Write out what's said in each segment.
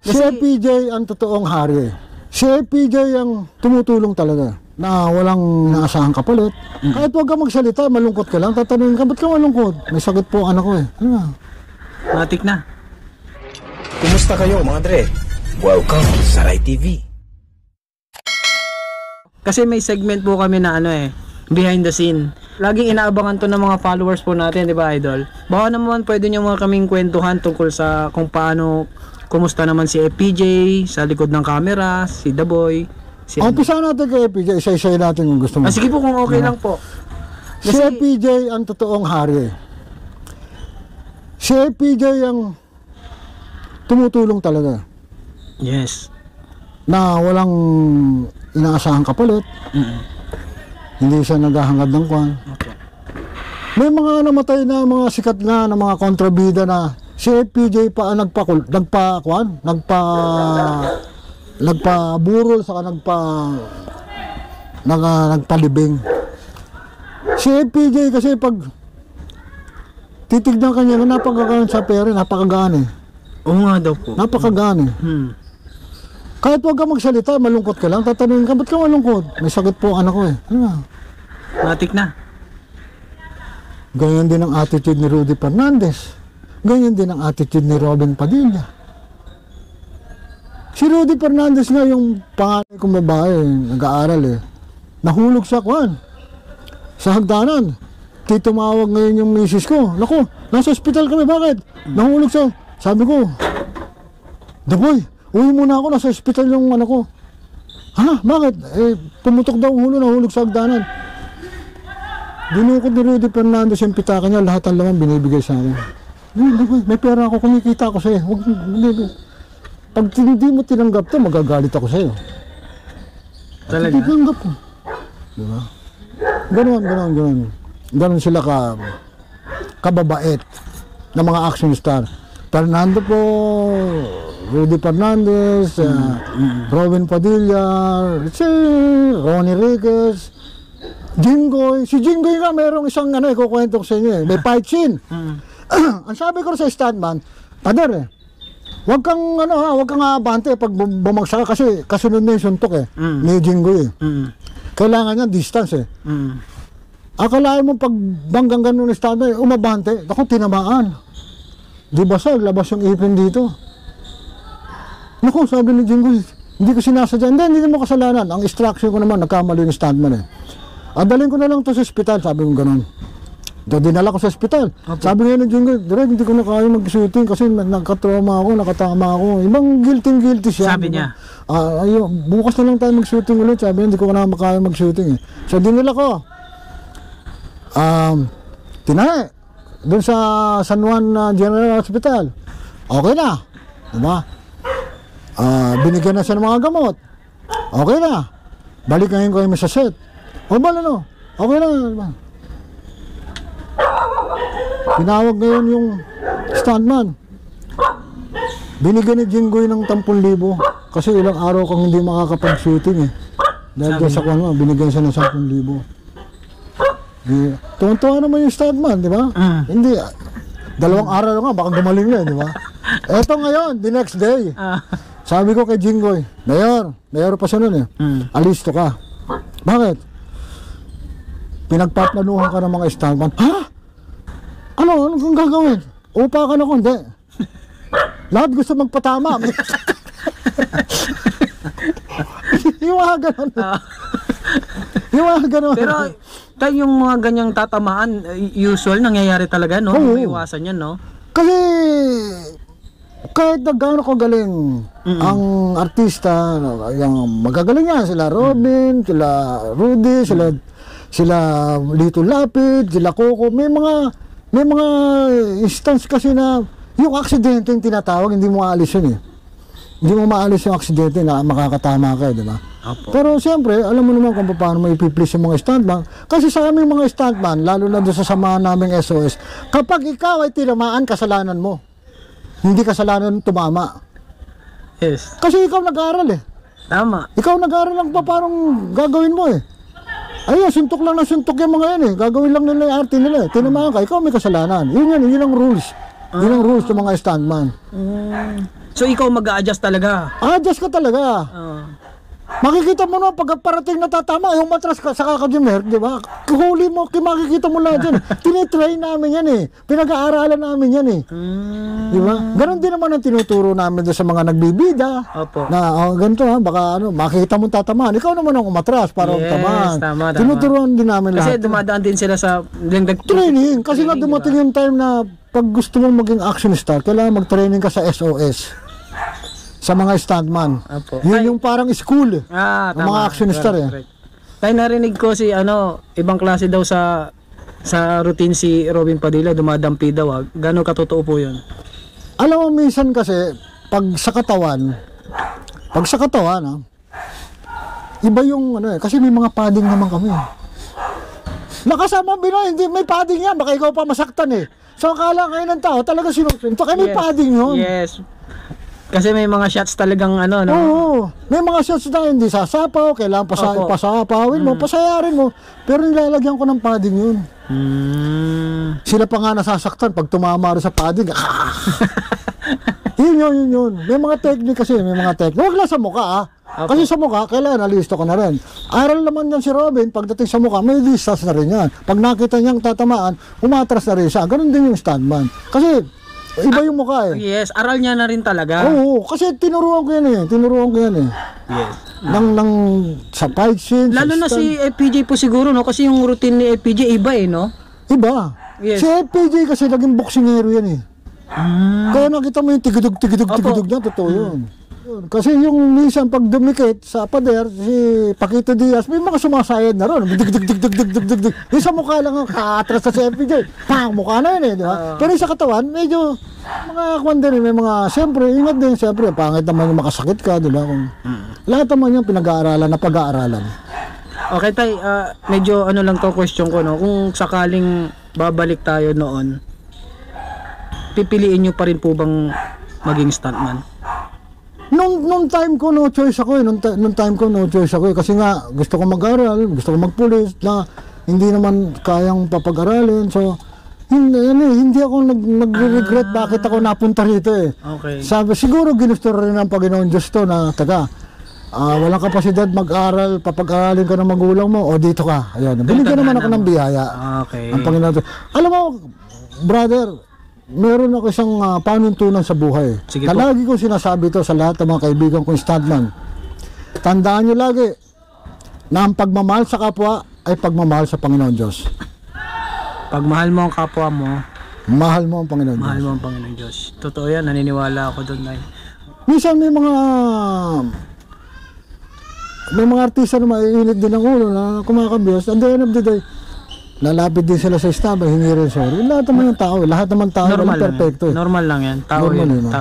Si FPJ ang totoong hari. Si FPJ ang tumutulong talaga na walang naasahang kapalit. Kahit huwag ka magsalita, malungkot ka lang, tatanungin ka, ba't ka malungkot? May sakit po ang anak ko eh. Ano na? Matik na. Kumusta kayo mga dre? Welcome sa Rai TV. Kasi may segment po kami na behind the scene. Laging inaabangan to ng mga followers po natin, di ba idol? Baka naman pwede nyo mga kaming kwentuhan tungkol sa kung paano, kumusta naman si FPJ sa likod ng camera, si The Boy. Umpisa natin kay FPJ, isa-isa natin kung gusto mo. Sige po kung okay lang po. Si FPJ ang totoong hari. Si FPJ ang tumutulong talaga. Yes. Na walang inaasahang kapalit. Hindi siya naghahangad ng kwan. Okay. May mga namatay na mga sikat na mga kontrabida na si FPJ pa ang nagpaburol saka nagpalibing. Si FPJ kasi pag titignan kanya na napakagaan sa pera, napakagaan eh. Oo nga daw po. Napakagaan eh. Kahit huwag ka magsalita, malungkot ka lang, tatanungin ka, ba't ka malungkot? May sakit po ang anak ko eh. Ano na? Matik na. Ganyan din ang attitude ni Rudy Fernandez. Ganyan din ang attitude ni Robin Padilla. Si Rudy Fernandez nga yung panganay kong babae, nag-aaral eh. Nahulog sa kwan. Sa hagdanan. Tumawag ngayon yung misis ko. Naku, nasa ospital kami, bakit? Nahulog sa... Sabi ko, The Boy, uwi muna ako, nasa ospital yung anak ko. Ha? Bakit? Pumutok daw ang hulo, nahulog sa hagdanan. Dinukot ni Rudy Fernandez yung pitaka niya, lahat ng laman binibigay sa akin. May pera ako, kumikita ako sa'yo. Pag hindi mo tinanggap to, magagalit ako sa'yo. Talaga? Hindi tinanggap ko. Diba? Ganon sila kababait na mga action star. Fernando po, Rudy Fernandez, Robin Padilla, si Ronnie Riquez, Jinggoy. Si Jinggoy nga mayroong isang ikukwento ko sa inyo eh. May fight scene. Ang sabi ko sa stuntman, Pader huwag kang abante pag bumagsak ka kasi kasunod na yung suntok eh. Ni Jinggoy eh. Kailangan niya distance eh. Akalain mo pag banggang ganun yung stuntman, umabante, ako tinamaan. Di basag, labas yung ipin dito. Naku, sabi ni Jinggoy, hindi ko sinasadya. Hindi mo kasalanan. Ang instruction ko naman, nagkamali yung stuntman eh. Adalhin ko na lang to sa ospital, sabi ko gano'n. Dinala ko sa ospital. Okay. Sabi nga ni Jinggoy, Direk, hindi ko na kaya mag-shooting kasi nagkatrauma ako, nakatama ako. Ibang guilty siya. Sabi niya? Bukas na lang tayo mag-shooting ulit. Sabi niya, hindi ko na makaya mag-shooting eh. So dinala ko. Tinahe. Doon sa San Juan General Hospital. Okay na. Diba? Binigyan na siya ng mga gamot. Okay na. Balik ngayon ko sa set. O ba ano? Okay na. Diba? Pinawag ngayon yung stuntman. Binigyan ni Jinggoy ng 10,000 kasi ilang araw kang hindi makakapag-shooting eh. Dahil sa kwan mo, binigyan siya ng 10,000. Tuwan-tuwa naman yung stuntman, di ba? Hindi, 2 araw nga, baka gumaling na, di ba? Eto ngayon, the next day, sabi ko kay Jinggoy, Mayor pa siya nun eh, alisto ka. Bakit? Pinagpaplanuhan ka ng mga stuntman. Ha? Ano kung gagawin? Upa ka na ko, hindi. Lahat gusto magpatama. Yung mga ganun. Yung mga ganun. Pero yung mga ganyang tatamaan, usual, nangyayari talaga, no? May iwasan yan, no? Kasi kahit na gaano ko galing ang artista, yung magagaling yan, sila Robin, sila Rudy, sila Lito Lapid, sila Coco, may mga instance kasi na yung aksidente yung tinatawag, hindi mo maalis yun eh. Hindi mo maalis yung aksidente na makakatama ka, di ba? Pero siyempre, alam mo naman kung paano mo ipiplease yung mga stuntman. Kasi sa aming mga stuntman, lalo na doon sa samahan naming SOS, kapag ikaw ay tinamaan, kasalanan mo. Hindi kasalanan tumama. Yes. Kasi ikaw nag-aaral eh. Tama. Ikaw nag-aaral lang pa parang gagawin mo eh. Ayun, suntok lang na suntok yung mga yan eh. Gagawin lang nila yung arte nila eh. Tinamaan ka, ikaw may kasalanan. Yun ang rules. Yun ang rules ng mga stuntman. So ikaw mag-a-adjust talaga. Adjust ka talaga. Oo. Makikita mo na pag parating na tatama, yung matras ka sa kakajimer, di ba? Huli mo, makikita mo lahat yan. Tinitrain namin yan eh. Pinag-aaralan namin yan eh. Di ba? Ganon din naman ang tinuturo namin doon sa mga nagbibida. Opo. Na ganito ha, baka makikita mo tatamaan. Ikaw naman ang umatras para tamaan. Tama. Tinuturuan din namin Kasi lahat. dumadaan din sila sa Training. Kasi nga dumating diba? yung time na pag gusto mong maging action star, kailangan mag-training ka sa SOS. Sa mga stuntman. Opo. Yun yung parang school. Ng tama. mga action star eh. Correct. Tayo narinig ko si ibang klase daw sa routine si Robin Padilla, dumadampi daw. Gano'ng katotoo po yun? Alam mo, minsan kasi, pag sa katawan, iba yung kasi may mga padding naman kami. Nakasama Binoy, hindi may padding yan, baka ikaw pa masaktan eh. So akala kayo ng tao, talaga sinusunto, kaya may padding yun. Yes. Kasi may mga shots talagang no? Oo, may mga shots na hindi sasapaw, kailangan pasapawin mo, pasayarin mo, pero nilalagyan ko ng padding yun. Sila pa nga nasasaktan pag tumama rin sa padding. Yun. May mga technique kasi, Huwag lang sa mukha Kasi sa mukha, kailangan nalisto ka na rin. Aral naman yan si Robin, pagdating sa mukha, may distance na rin yan. Pag nakita niyang tatamaan, umatras na rin siya. Ganun din yung stuntman. Kasi, iba yung mukha eh. Yes, aral niya na rin talaga. Oo, kasi tinuruan ko yan eh. Yes. Sa fight scene. Lalo na si FPJ po siguro, no? Kasi yung routine ni FPJ iba eh, no? Iba. Yes. Si FPJ kasi naging boksingero yan eh. Kaya nakita mo yung tigidog niya, totoo yun. Kasi yung minsan pag dumikit sa pader, si Paquito Diaz, may mga sumasayad na ron. Dig. Yung sa mukha lang ang kaatras sa si FPJ. Mukha na yun eh, di ba? Pero sa katawan, medyo, mga kwanda rin, may mga, siyempre, ingat din, siyempre, pangit naman yung makasakit ka, di ba? Lahat naman yung pinag-aaralan na pag-aaralan. Okay, Tay, medyo lang to question ko, no? Kung sakaling babalik tayo noon, pipiliin nyo pa rin po bang maging stuntman? Nung time ko no choice ako eh. Nung time ko no choice ako eh. Kasi nga gusto ko mag-aral, gusto ko mag-police na hindi naman kayang papag-aralin. So hindi ako nagre-regret bakit ako napunta rito eh. Okay. Sabi siguro ginusto rin ng Panginoon Diyos to na walang kapasidad mag-aral, papag-aralin ka ng magulang mo o dito ka. Ayun, binigyan naman ako ng biyaya. Okay. Ang Panginoon. Alam mo, brother, meron ako isang panuntunan sa buhay. Sige na lagi ko sinasabi to sa lahat ng mga kaibigan kong stuntman. Tandaan nyo lagi na ang pagmamahal sa kapwa ay pagmamahal sa Panginoon Diyos. Pag mahal mo ang kapwa mo, mahal mo ang Panginoon Diyos. Mahal mo ang Panginoon Diyos. Totoo yan, naniniwala ako doon, Nay. Minsan may mga artista na maiinit din ang ulo na kumakabiyos. At the end of the day, lalapit din sila sa staff, hingi rin sorry. Lahat naman yung tao, walang perfecto. Normal lang yan. Tao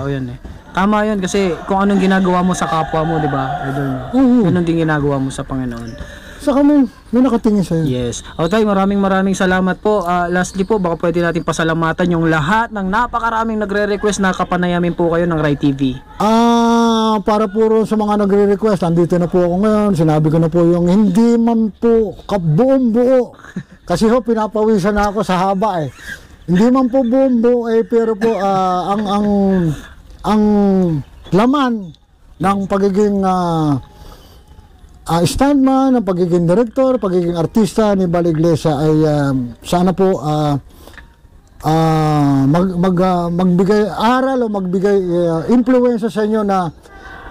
yan eh. Tama yun kasi kung anong ginagawa mo sa kapwa mo, di ba? Ganun din ginagawa mo sa Panginoon. Saka may nakatingin sa'yo. Yes. Tay, maraming salamat po. Lastly po, baka pwede natin pasalamatan yung lahat ng napakaraming nagre-request na kapanayamin po kayo ng Rai TV. Para puro sa mga nagre-request, andito na po ako ngayon. Sinabi ko na po yung hindi man po buong buo. Kasi pinapawisan na ako sa haba eh. Hindi man po buong buo pero po ang laman ng pagiging stuntman, ng pagiging director, pagiging artista ni Bal Iglesia ay sana po magbigay aral o magbigay influensya sa inyo na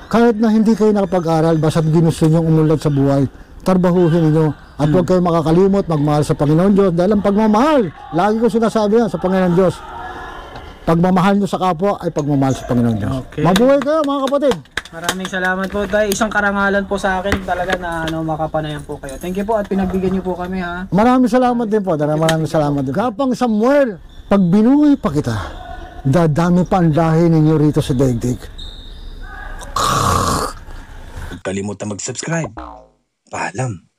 kahit na hindi kayo nakapag-aral, basta't ginusto nyo umunlad sa buhay, tarbahuhin niyo at huwag kayo makakalimot magmahal sa Panginoon Diyos dahil ang pagmamahal, lagi ko sinasabi yan sa Panginoon Diyos, pagmamahal nyo sa kapwa ay pagmamahal sa Panginoon Diyos. Okay. Mabuhay kayo mga kapatid. Maraming salamat po, Tay. Isang karangalan po sa akin talaga na makapanayan po kayo. Thank you po at pinagbigyan niyo po kami, ha. Maraming salamat din po. Maraming salamat din. Kapang Samuel, pag binuhay pa kita, dadami pa ang lahi ninyo rito sa daigdig. Huwag kalimutan mag-subscribe. Paalam.